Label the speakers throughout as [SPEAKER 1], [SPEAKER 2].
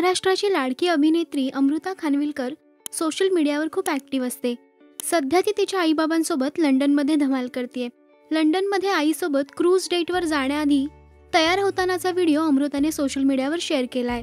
[SPEAKER 1] महाराष्ट्राची लाडकी अभिनेत्री अमृता खानविलकर सोशल मीडियावर खूप ॲक्टिव्ह असते। सध्या ती तिच्या आईबाबांसोबत लंडनमध्ये धमाल करते। लंडनमध्ये आईसोबत क्रूज डेटवर जाण्याआधी तयार होतानाचा व्हिडिओ अमृताने सोशल मीडियावर शेअर केलाय।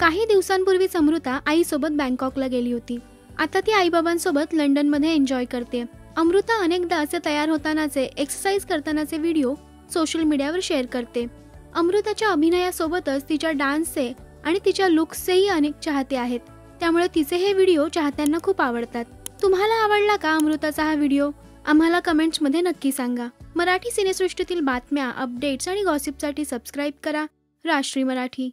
[SPEAKER 1] काही दिवसांपूर्वीच अमृता आईसोबत बँकॉकला गेली होती। आता ती आईबाबांसोबत लंडनमध्ये एन्जॉय करते। अमृता अनेकदा असे तयार होतानाचे एक्सरसाइज करतानाचे व्हिडिओ सोशल मीडियावर शेअर करते। अमृताच्या अभिनयासोबतच तिच्या डान्सचे आणि तिच्या लुक्सचेही अनेक चाहते आहेत, त्यामुळे तिचे हे व्हिडिओ चाहत्यांना खूप आवडतात। तुम्हाला आवडला का अमृताचा हा व्हिडिओ? आम्हाला कमेंट्समध्ये नक्की सांगा। मराठी सिनेसृष्टीतील बातम्या, अपडेट्स आणि गॉसिपसाठी सबस्क्राईब करा राष्ट्रीय मराठी।